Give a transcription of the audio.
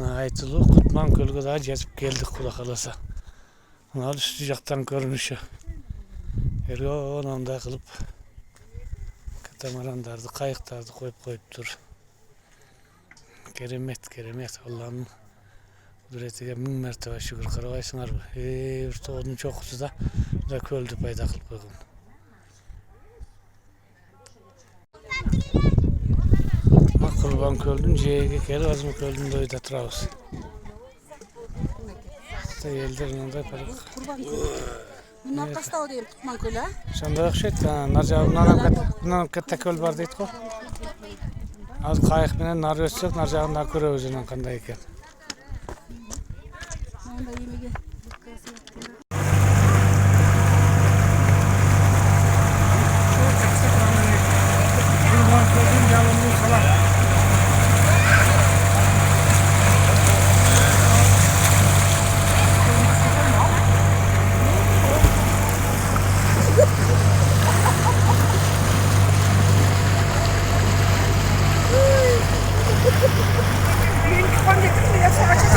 Aytılı Kutman Gölü'ne daha gezip geldik kulak alasa. Bunlar sıcaktan görünüşü. Her onda kılıp katamaranlardı, kayıklardı koyup dur. Keremet Allah'ın kudretine min mertebe şükür karavaysınlar mı? Bir toğunun çokusu da köldü payda kılıp koygun. Kurban köldün, ceyge kere az mı köldün doyda travus. İşte yelderin onda parak. Bunlar kaçta o değil Kutman Gölü? Şanda yok şey, bundan katta köl var deyit ko. Az kayık binen nar ötsek, nar jağından köre özünden kanday eken. Benim kafam getirdim de yoksa açacağım.